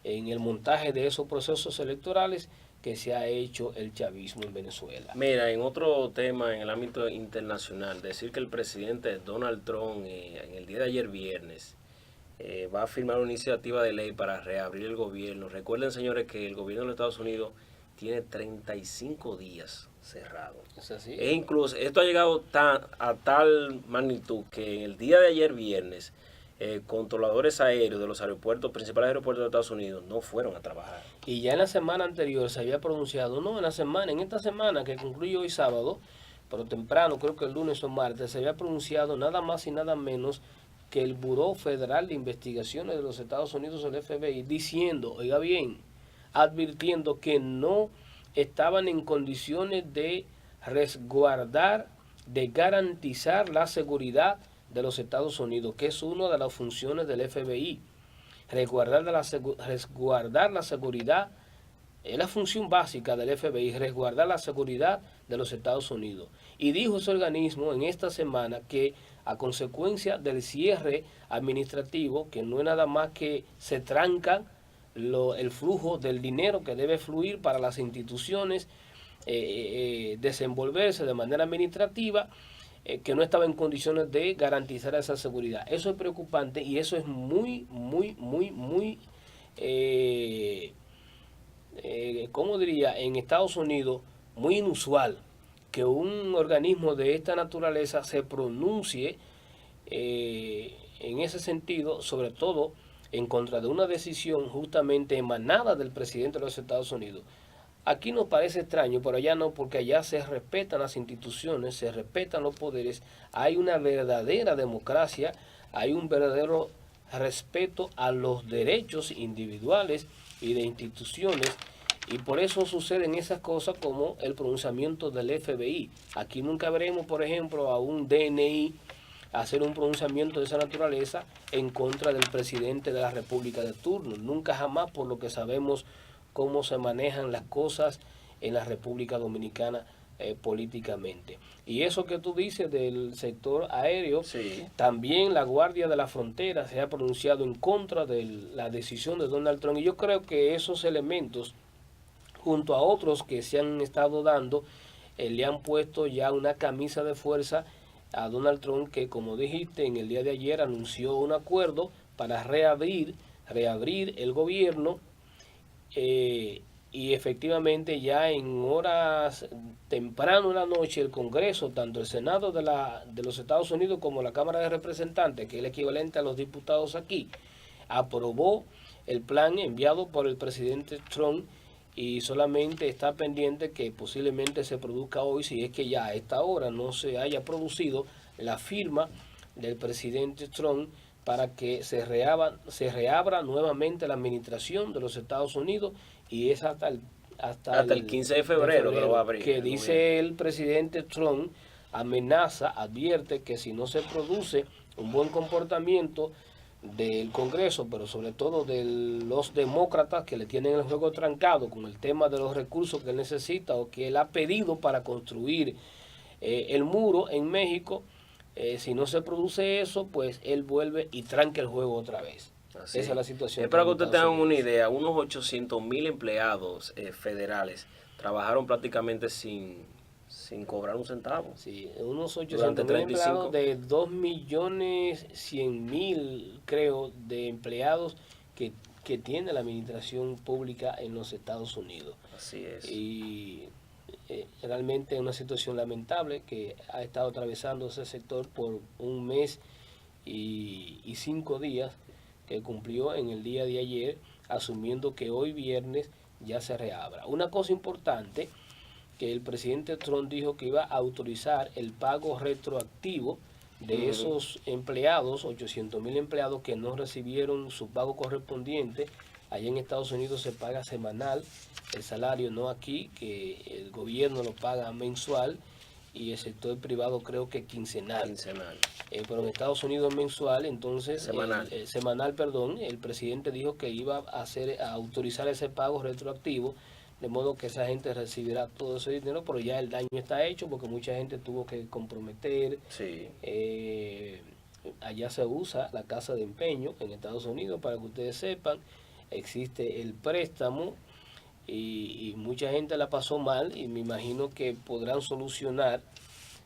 en el montaje de esos procesos electorales que se ha hecho el chavismo en Venezuela. Mira, en otro tema, en el ámbito internacional, decir que el presidente Donald Trump en el día de ayer viernes va a firmar una iniciativa de ley para reabrir el gobierno. Recuerden, señores, que el gobierno de los Estados Unidos tiene 35 días cerrado. ¿Es así? E incluso esto ha llegado a tal magnitud que en el día de ayer viernes controladores aéreos de los aeropuertos, principales aeropuertos de Estados Unidos, no fueron a trabajar. Y ya en la semana anterior se había pronunciado, en esta semana que concluye hoy sábado, pero temprano, creo que el lunes o martes, se había pronunciado nada más y nada menos que el Buró Federal de Investigaciones de los Estados Unidos, el FBI, diciendo, oiga bien, advirtiendo que no estaban en condiciones de resguardar, de garantizar la seguridad de los Estados Unidos, que es una de las funciones del FBI. Resguardar la seguridad es la función básica del FBI, resguardar la seguridad de los Estados Unidos. Y dijo ese organismo en esta semana que a consecuencia del cierre administrativo, que no es nada más que se tranca el flujo del dinero que debe fluir para las instituciones desenvolverse de manera administrativa, que no estaba en condiciones de garantizar esa seguridad. Eso es preocupante y eso es muy, ¿cómo diría? En Estados Unidos, muy inusual que un organismo de esta naturaleza se pronuncie en ese sentido, sobre todo en contra de una decisión justamente emanada del presidente de los Estados Unidos. Aquí nos parece extraño, pero allá no, porque allá se respetan las instituciones, se respetan los poderes, hay una verdadera democracia, hay un verdadero respeto a los derechos individuales y de instituciones, y por eso suceden esas cosas como el pronunciamiento del FBI. Aquí nunca veremos, por ejemplo, a un DNI hacer un pronunciamiento de esa naturaleza en contra del presidente de la República de turno. Nunca jamás, por lo que sabemos cómo se manejan las cosas en la República Dominicana políticamente. Y eso que tú dices del sector aéreo, Sí. también la Guardia de la Frontera se ha pronunciado en contra de la decisión de Donald Trump. Y yo creo que esos elementos, junto a otros que se han estado dando, le han puesto ya una camisa de fuerza a Donald Trump, que, como dijiste, en el día de ayer anunció un acuerdo para reabrir el gobierno, y efectivamente ya en horas temprano de la noche el Congreso, tanto el Senado de los Estados Unidos como la Cámara de Representantes, que es el equivalente a los diputados aquí, aprobó el plan enviado por el presidente Trump, y solamente está pendiente que posiblemente se produzca hoy, si es que ya a esta hora no se haya producido, la firma del presidente Trump para que se reabra nuevamente la administración de los Estados Unidos, y es hasta el 15 de febrero que lo va a abrir. Que dice el presidente Trump, amenaza, advierte que si no se produce un buen comportamiento del Congreso, pero sobre todo de los demócratas, que le tienen el juego trancado con el tema de los recursos que él necesita o que él ha pedido para construir el muro en México, si no se produce eso, pues él vuelve y tranca el juego otra vez. Así. Esa es la situación. Es para que ustedes tengan una idea, unos 800,000 empleados federales trabajaron prácticamente sin cobrar un centavo. Sí, unos 800,000 empleados de 2.100.000, creo, de empleados que tiene la administración pública en los Estados Unidos. Así es. Y realmente es una situación lamentable que ha estado atravesando ese sector por un mes y 5 días, que cumplió en el día de ayer, asumiendo que hoy viernes ya se reabra. Una cosa importante, que el presidente Trump dijo que iba a autorizar el pago retroactivo de esos empleados, 800,000 empleados que no recibieron su pago correspondiente. Allá en Estados Unidos se paga semanal el salario, no aquí, que el gobierno lo paga mensual y el sector privado creo que quincenal. Pero en Estados Unidos mensual, entonces semanal, perdón. El presidente dijo que iba a autorizar ese pago retroactivo, de modo que esa gente recibirá todo ese dinero, pero ya el daño está hecho porque mucha gente tuvo que comprometer. Sí. Allá se usa la casa de empeño en Estados Unidos, para que ustedes sepan, existe el préstamo y mucha gente la pasó mal, y me imagino que podrán solucionar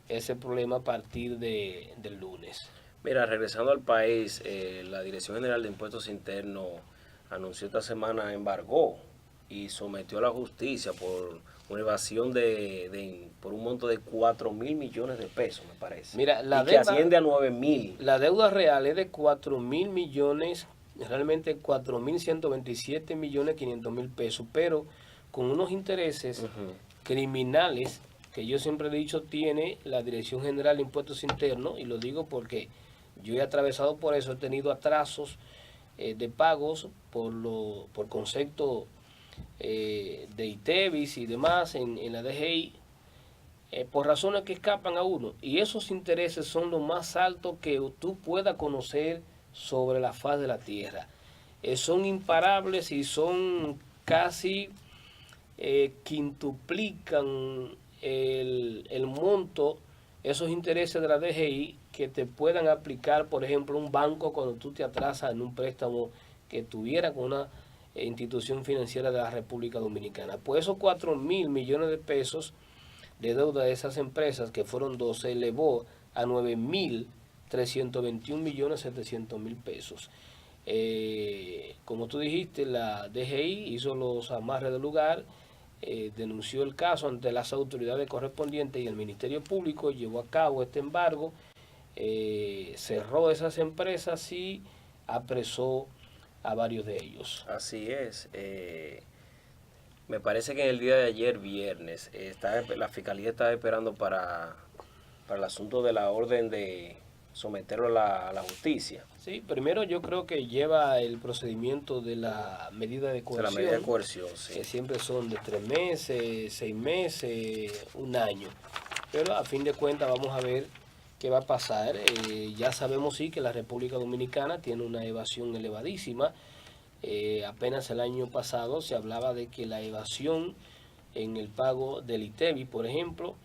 ese problema a partir del lunes. Mira, regresando al país, la Dirección General de Impuestos Internos anunció esta semana embargó y sometió a la justicia por una evasión por un monto de 4,000 millones de pesos, me parece. Mira, la y que deuda asciende a 9,000. La deuda real es de 4,000 millones, realmente 4,127,500,000 pesos, pero con unos intereses criminales que yo siempre he dicho tiene la Dirección General de Impuestos Internos, y lo digo porque yo he atravesado por eso, he tenido atrasos de pagos por concepto de ITEVIS y demás en la DGI, por razones que escapan a uno, y esos intereses son los más altos que tú puedas conocer sobre la faz de la tierra. Son imparables y son casi quintuplican el monto, esos intereses de la DGI, que te puedan aplicar, por ejemplo, un banco cuando tú te atrasas en un préstamo que tuviera con una institución financiera de la República Dominicana. Pues esos 4,000 millones de pesos de deuda de esas empresas, que fueron 2, se elevó a 9.321.700.000 pesos. Como tú dijiste, la DGI hizo los amarres del lugar, denunció el caso ante las autoridades correspondientes y el Ministerio Público llevó a cabo este embargo, cerró esas empresas y apresó a varios de ellos. Así es. Me parece que en el día de ayer, viernes, la Fiscalía está esperando para el asunto de la orden de someterlo a la justicia. Sí, primero yo creo que lleva el procedimiento de la medida de coerción. De la medida de coerción, sí. Que siempre son de 3 meses, 6 meses, 1 año. Pero a fin de cuentas vamos a ver qué va a pasar. Ya sabemos sí que la República Dominicana tiene una evasión elevadísima. Apenas el año pasado se hablaba de que la evasión en el pago del ITEVI, por ejemplo,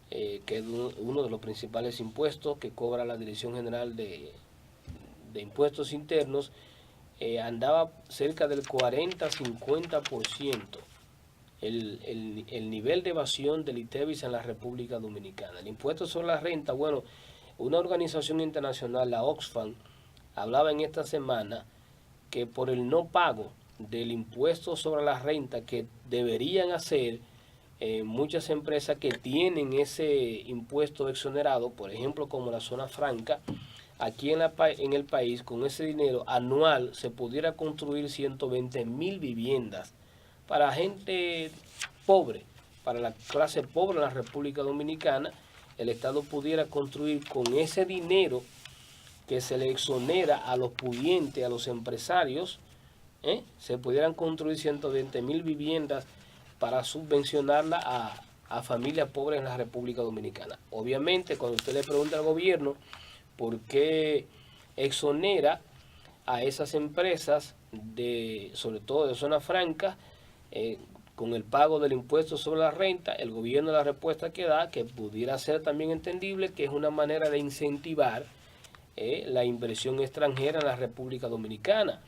que es uno de los principales impuestos que cobra la Dirección General de Impuestos Internos, andaba cerca del 40-50% el nivel de evasión del ITEVIS en la República Dominicana. El impuesto sobre la renta, bueno, una organización internacional, la Oxfam, hablaba en esta semana que por el no pago del impuesto sobre la renta que deberían hacer muchas empresas que tienen ese impuesto exonerado, por ejemplo como la zona franca, aquí en el país con ese dinero anual se pudiera construir 120.000 viviendas para gente pobre, para la clase pobre en la República Dominicana. El Estado pudiera construir con ese dinero que se le exonera a los pudientes, a los empresarios, se pudieran construir 120.000 viviendas para subvencionarla a familias pobres en la República Dominicana. Obviamente, cuando usted le pregunta al gobierno por qué exonera a esas empresas, sobre todo de zona franca, con el pago del impuesto sobre la renta, el gobierno la respuesta que da, que pudiera ser también entendible, que es una manera de incentivar la inversión extranjera en la República Dominicana,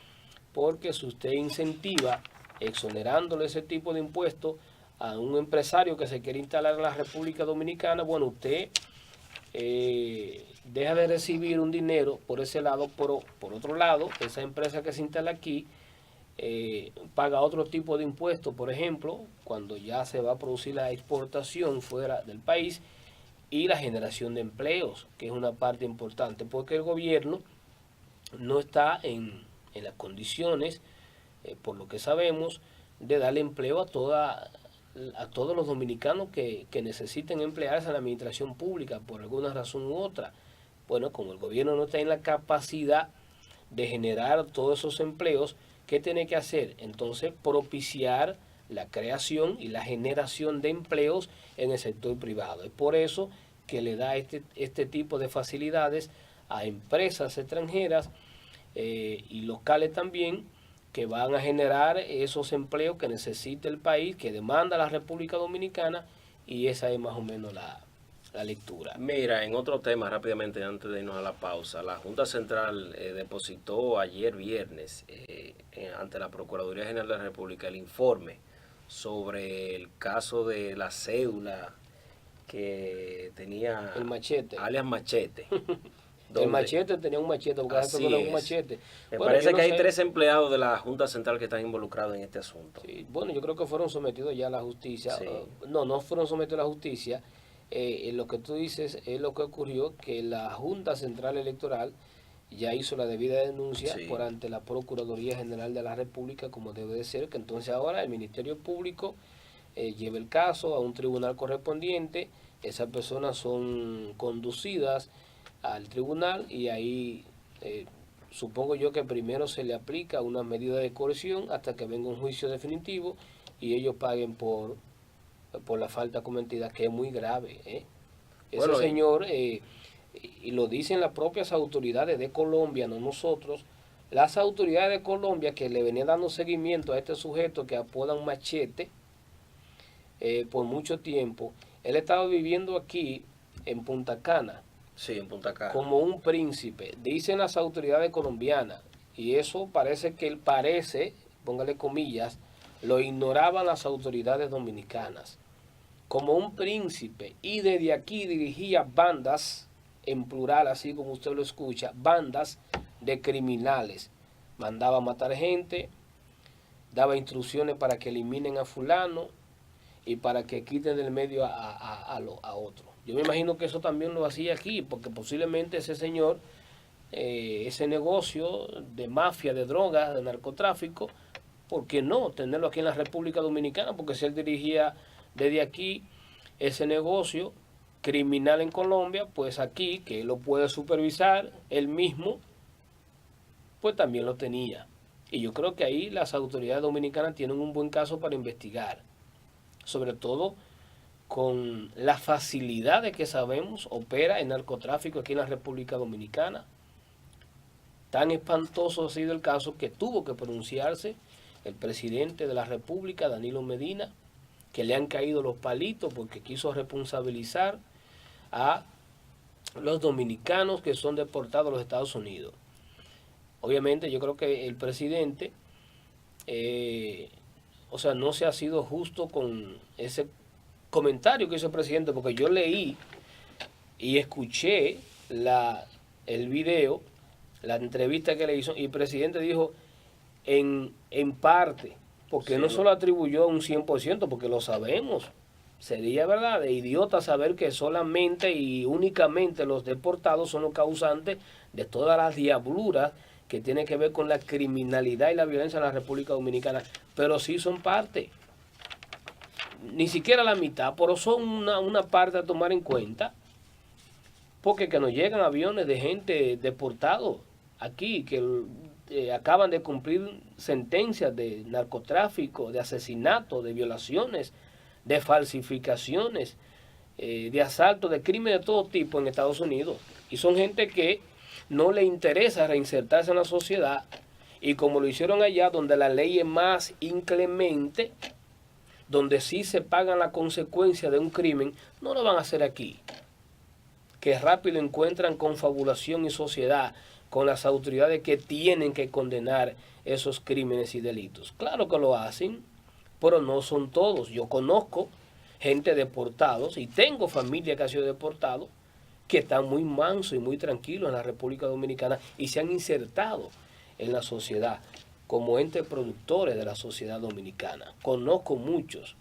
porque si usted incentiva exonerándole ese tipo de impuestos a un empresario que se quiere instalar en la República Dominicana, bueno, usted deja de recibir un dinero por ese lado, pero por otro lado, esa empresa que se instala aquí paga otro tipo de impuestos, por ejemplo, cuando ya se va a producir la exportación fuera del país y la generación de empleos, que es una parte importante, porque el gobierno no está en las condiciones, por lo que sabemos, de darle empleo a todos los dominicanos que necesiten emplearse en la administración pública por alguna razón u otra. Bueno, como el gobierno no está en la capacidad de generar todos esos empleos, ¿qué tiene que hacer? Entonces, propiciar la creación y la generación de empleos en el sector privado. Es por eso que le da este tipo de facilidades a empresas extranjeras y locales también, que van a generar esos empleos que necesita el país, que demanda la República Dominicana, y esa es más o menos la lectura. Mira, en otro tema rápidamente antes de irnos a la pausa, la Junta Central depositó ayer viernes ante la Procuraduría General de la República el informe sobre el caso de la cédula que tenía el machete, alias Machete. El machete tenía un machete, un machete. Me parece que hay 3 empleados de la Junta Central que están involucrados en este asunto. Sí, bueno, yo creo que fueron sometidos ya a la justicia. Sí. No fueron sometidos a la justicia. Lo que tú dices es lo que ocurrió, que la Junta Central Electoral ya hizo la debida denuncia por ante la Procuraduría General de la República, como debe de ser, que entonces ahora el Ministerio Público lleva el caso a un tribunal correspondiente. Esas personas son conducidas al tribunal y ahí supongo yo que primero se le aplica una medida de coerción hasta que venga un juicio definitivo y ellos paguen por la falta cometida, que es muy grave. Ese señor, y lo dicen las propias autoridades de Colombia, no nosotros, las autoridades de Colombia que le venían dando seguimiento a este sujeto que apodan Machete por mucho tiempo. Él estaba viviendo aquí en Punta Cana. Sí, en Punta Cana. Como un príncipe, dicen las autoridades colombianas, y eso parece, póngale comillas, lo ignoraban las autoridades dominicanas. Como un príncipe, y desde aquí dirigía bandas en plural, así como usted lo escucha, bandas de criminales. Mandaba a matar gente, daba instrucciones para que eliminen a fulano y para que quiten del medio a otro. Yo me imagino que eso también lo hacía aquí, porque posiblemente ese señor, ese negocio de mafia, de drogas, de narcotráfico, ¿por qué no tenerlo aquí en la República Dominicana? Porque si él dirigía desde aquí ese negocio criminal en Colombia, pues aquí, que él lo puede supervisar él mismo, pues también lo tenía. Y yo creo que ahí las autoridades dominicanas tienen un buen caso para investigar, sobre todo con la facilidad de que sabemos opera el narcotráfico aquí en la República Dominicana. Tan espantoso ha sido el caso que tuvo que pronunciarse el presidente de la República, Danilo Medina, que le han caído los palitos porque quiso responsabilizar a los dominicanos que son deportados a los Estados Unidos. Obviamente yo creo que el presidente, no se ha sido justo con ese comentario que hizo el presidente, porque yo leí y escuché el video, la entrevista que le hizo, y el presidente dijo en parte, porque sí, no solo atribuyó un 100%, porque lo sabemos. Sería verdad de idiota saber que solamente y únicamente los deportados son los causantes de todas las diabluras que tienen que ver con la criminalidad y la violencia en la República Dominicana, pero sí son parte. Ni siquiera la mitad, pero son una parte a tomar en cuenta, porque que nos llegan aviones de gente deportados aquí, que acaban de cumplir sentencias de narcotráfico, de asesinato, de violaciones, de falsificaciones, de asalto, de crímenes de todo tipo en Estados Unidos. Y son gente que no le interesa reinsertarse en la sociedad, y como lo hicieron allá, donde la ley es más inclemente, donde sí se pagan las consecuencias de un crimen, no lo van a hacer aquí. Que rápido encuentran confabulación y sociedad con las autoridades que tienen que condenar esos crímenes y delitos. Claro que lo hacen, pero no son todos. Yo conozco gente deportados y tengo familia que ha sido deportado, que están muy mansos y muy tranquilos en la República Dominicana y se han insertado en la sociedad como entes productores de la sociedad dominicana. Conozco muchos,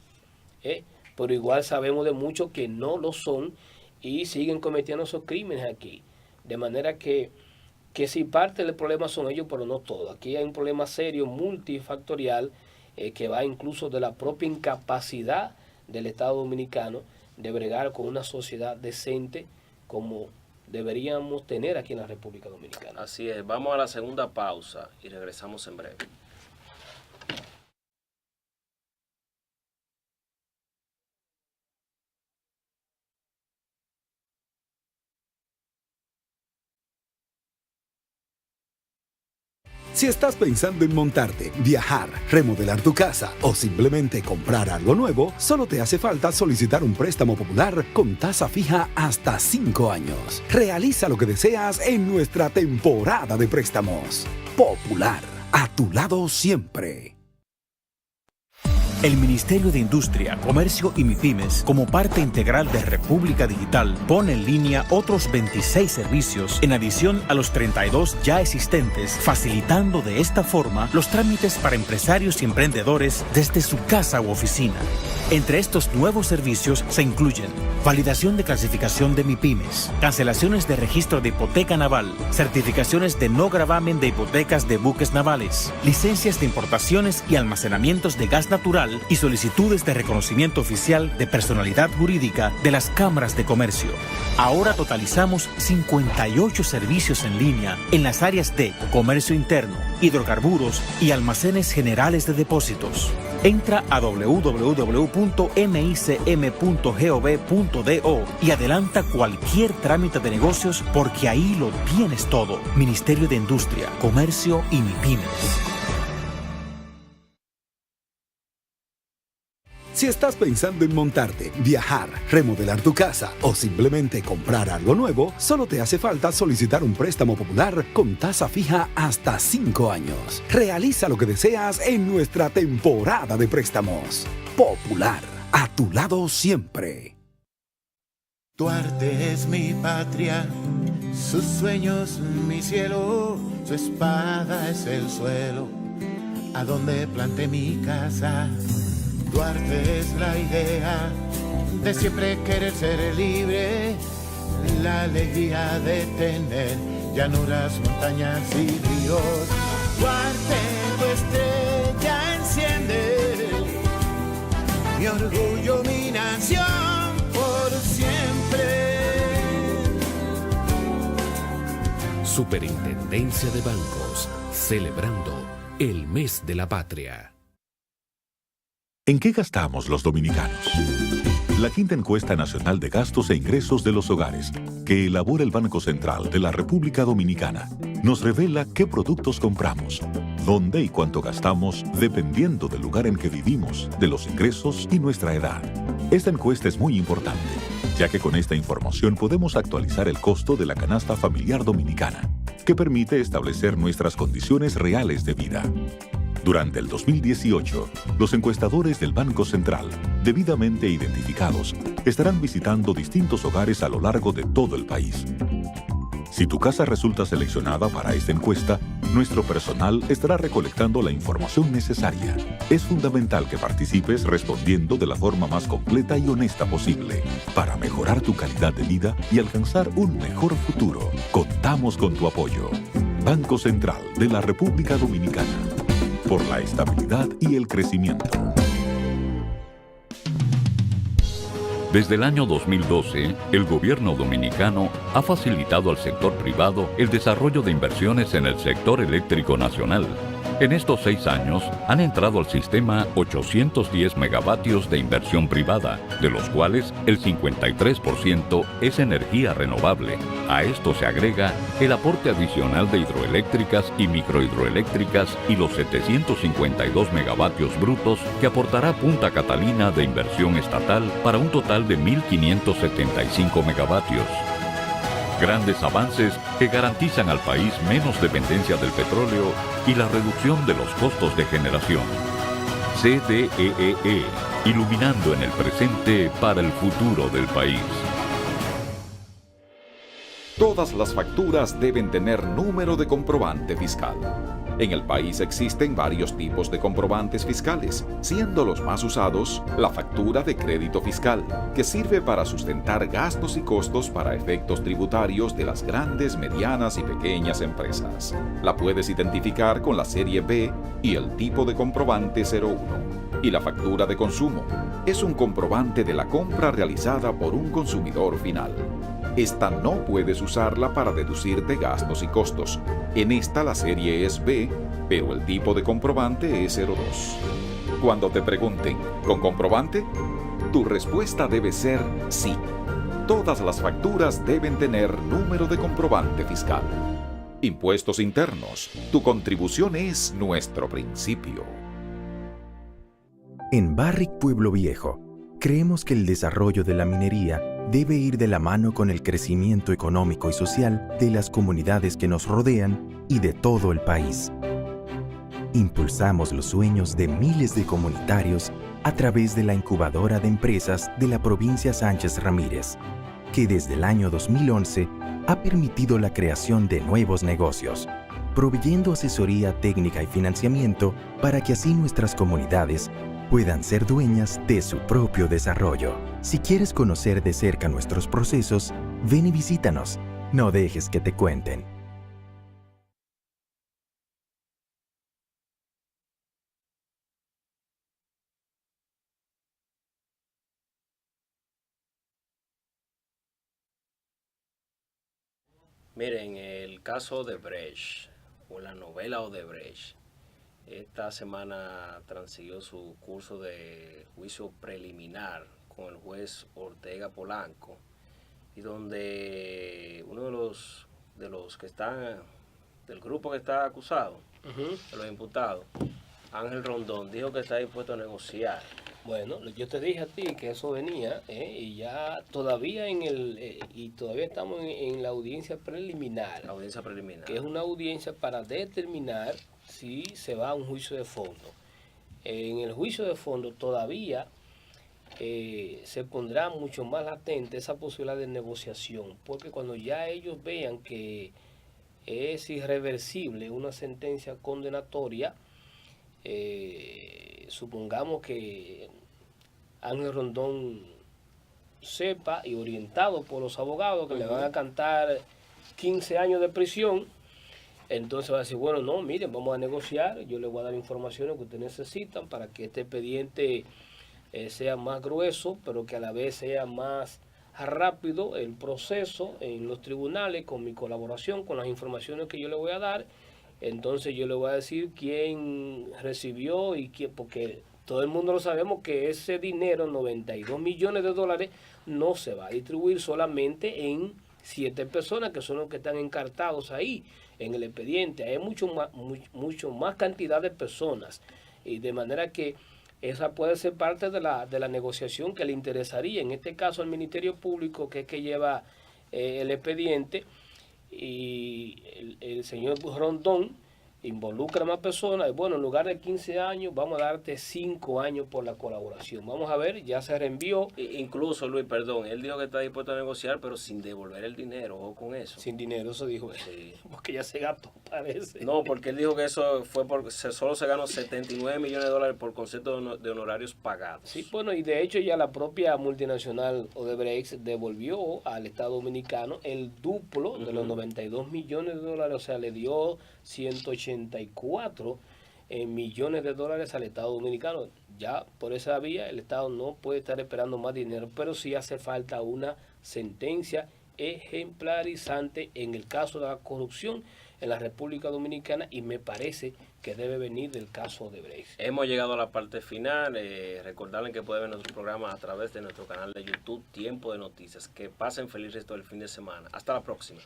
pero igual sabemos de muchos que no lo son y siguen cometiendo esos crímenes aquí. De manera que sí, parte del problema son ellos, pero no todo. Aquí hay un problema serio, multifactorial, que va incluso de la propia incapacidad del Estado Dominicano de bregar con una sociedad decente como deberíamos tener aquí en la República Dominicana. Así es, vamos a la segunda pausa y regresamos en breve. Si estás pensando en montarte, viajar, remodelar tu casa o simplemente comprar algo nuevo, solo te hace falta solicitar un préstamo popular con tasa fija hasta 5 años. Realiza lo que deseas en nuestra temporada de préstamos. Popular, a tu lado siempre. El Ministerio de Industria, Comercio y MIPYMES, como parte integral de República Digital, pone en línea otros 26 servicios en adición a los 32 ya existentes, facilitando de esta forma los trámites para empresarios y emprendedores desde su casa u oficina. Entre estos nuevos servicios se incluyen validación de clasificación de MIPYMES, cancelaciones de registro de hipoteca naval, certificaciones de no gravamen de hipotecas de buques navales, licencias de importaciones y almacenamientos de gas natural y solicitudes de reconocimiento oficial de personalidad jurídica de las cámaras de comercio. Ahora totalizamos 58 servicios en línea en las áreas de comercio interno, hidrocarburos y almacenes generales de depósitos. Entra a www.micm.gov.do y adelanta cualquier trámite de negocios porque ahí lo tienes todo. Ministerio de Industria, Comercio y MIPYMES. Si estás pensando en montarte, viajar, remodelar tu casa o simplemente comprar algo nuevo, solo te hace falta solicitar un préstamo popular con tasa fija hasta 5 años. Realiza lo que deseas en nuestra temporada de préstamos. Popular, a tu lado siempre. Tu arte es mi patria, sus sueños mi cielo, su espada es el suelo, a donde planté mi casa. Duarte es la idea de siempre querer ser libre, la alegría de tener llanuras, montañas y ríos. Duarte, tu estrella enciende mi orgullo, mi nación por siempre. Superintendencia de Bancos, celebrando el mes de la patria. ¿En qué gastamos los dominicanos? La quinta encuesta nacional de gastos e ingresos de los hogares, que elabora el Banco Central de la República Dominicana, nos revela qué productos compramos, dónde y cuánto gastamos dependiendo del lugar en que vivimos, de los ingresos y nuestra edad. Esta encuesta es muy importante, ya que con esta información podemos actualizar el costo de la canasta familiar dominicana, que permite establecer nuestras condiciones reales de vida. Durante el 2018, los encuestadores del Banco Central, debidamente identificados, estarán visitando distintos hogares a lo largo de todo el país. Si tu casa resulta seleccionada para esta encuesta, nuestro personal estará recolectando la información necesaria. Es fundamental que participes respondiendo de la forma más completa y honesta posible para mejorar tu calidad de vida y alcanzar un mejor futuro. Contamos con tu apoyo. Banco Central de la República Dominicana. Por la estabilidad y el crecimiento. Desde el año 2012, el gobierno dominicano ha facilitado al sector privado el desarrollo de inversiones en el sector eléctrico nacional. En estos 6 años han entrado al sistema 810 megavatios de inversión privada, de los cuales el 53% es energía renovable. A esto se agrega el aporte adicional de hidroeléctricas y microhidroeléctricas y los 752 megavatios brutos que aportará Punta Catalina de inversión estatal para un total de 1.575 megavatios. Grandes avances que garantizan al país menos dependencia del petróleo y la reducción de los costos de generación. CDEE, iluminando en el presente para el futuro del país. Todas las facturas deben tener número de comprobante fiscal. En el país existen varios tipos de comprobantes fiscales, siendo los más usados la factura de crédito fiscal, que sirve para sustentar gastos y costos para efectos tributarios de las grandes, medianas y pequeñas empresas. La puedes identificar con la serie B y el tipo de comprobante 01. Y la factura de consumo es un comprobante de la compra realizada por un consumidor final. Esta no puedes usarla para deducirte gastos y costos. En esta la serie es B, pero el tipo de comprobante es 02. Cuando te pregunten, ¿con comprobante? Tu respuesta debe ser sí. Todas las facturas deben tener número de comprobante fiscal. Impuestos internos. Tu contribución es nuestro principio. En Barrick Pueblo Viejo, creemos que el desarrollo de la minería debe ir de la mano con el crecimiento económico y social de las comunidades que nos rodean y de todo el país. Impulsamos los sueños de miles de comunitarios a través de la incubadora de empresas de la provincia Sánchez Ramírez, que desde el año 2011 ha permitido la creación de nuevos negocios, proveyendo asesoría técnica y financiamiento para que así nuestras comunidades puedan ser dueñas de su propio desarrollo. Si quieres conocer de cerca nuestros procesos, ven y visítanos. No dejes que te cuenten. Miren, el caso Odebrecht, o la novela Odebrecht, esta semana transiguió su curso de juicio preliminar con el juez Ortega Polanco, y donde uno de los que están, del grupo que está acusado, de los imputados, Ángel Rondón, dijo que está dispuesto a negociar. Bueno, yo te dije a ti que eso venía, y ya todavía todavía estamos en la audiencia preliminar. La audiencia preliminar. Que es una audiencia para determinar si se va a un juicio de fondo. En el juicio de fondo todavía se pondrá mucho más latente esa posibilidad de negociación, porque cuando ya ellos vean que es irreversible una sentencia condenatoria, supongamos que Ángel Rondón sepa y orientado por los abogados que le van a cantar 15 años de prisión, entonces va a decir, bueno, no, miren, vamos a negociar, yo les voy a dar informaciones que ustedes necesitan para que este expediente sea más grueso, pero que a la vez sea más rápido el proceso en los tribunales con mi colaboración, con las informaciones que yo le voy a dar. Entonces yo le voy a decir quién recibió y quién, porque todo el mundo lo sabemos que ese dinero, 92 millones de dólares, no se va a distribuir solamente en 7 personas que son los que están encartados ahí en el expediente. Hay mucho más cantidad de personas, y de manera que esa puede ser parte de la negociación que le interesaría, en este caso al Ministerio Público, que es que lleva el expediente, y el señor Rondón involucra a más personas. Bueno, en lugar de 15 años, vamos a darte 5 años por la colaboración. Vamos a ver, ya se reenvió. Incluso, Luis, perdón, él dijo que está dispuesto a negociar, pero sin devolver el dinero, ojo con eso. Sin dinero, eso dijo él. Sí. Porque ya se gastó, parece. No, porque él dijo que eso fue porque solo se ganó 79 millones de dólares por concepto de honorarios pagados. Sí, bueno, y de hecho ya la propia multinacional Odebrecht devolvió al Estado Dominicano el duplo de los 92 millones de dólares, o sea, le dio 184 millones de dólares al Estado Dominicano. Ya por esa vía el Estado no puede estar esperando más dinero, pero sí hace falta una sentencia ejemplarizante en el caso de la corrupción en la República Dominicana, y me parece que debe venir del caso de Odebrecht. Hemos llegado a la parte final. Recordarles que pueden ver nuestro programa a través de nuestro canal de YouTube Tiempo de Noticias. Que pasen feliz resto del fin de semana. Hasta la próxima.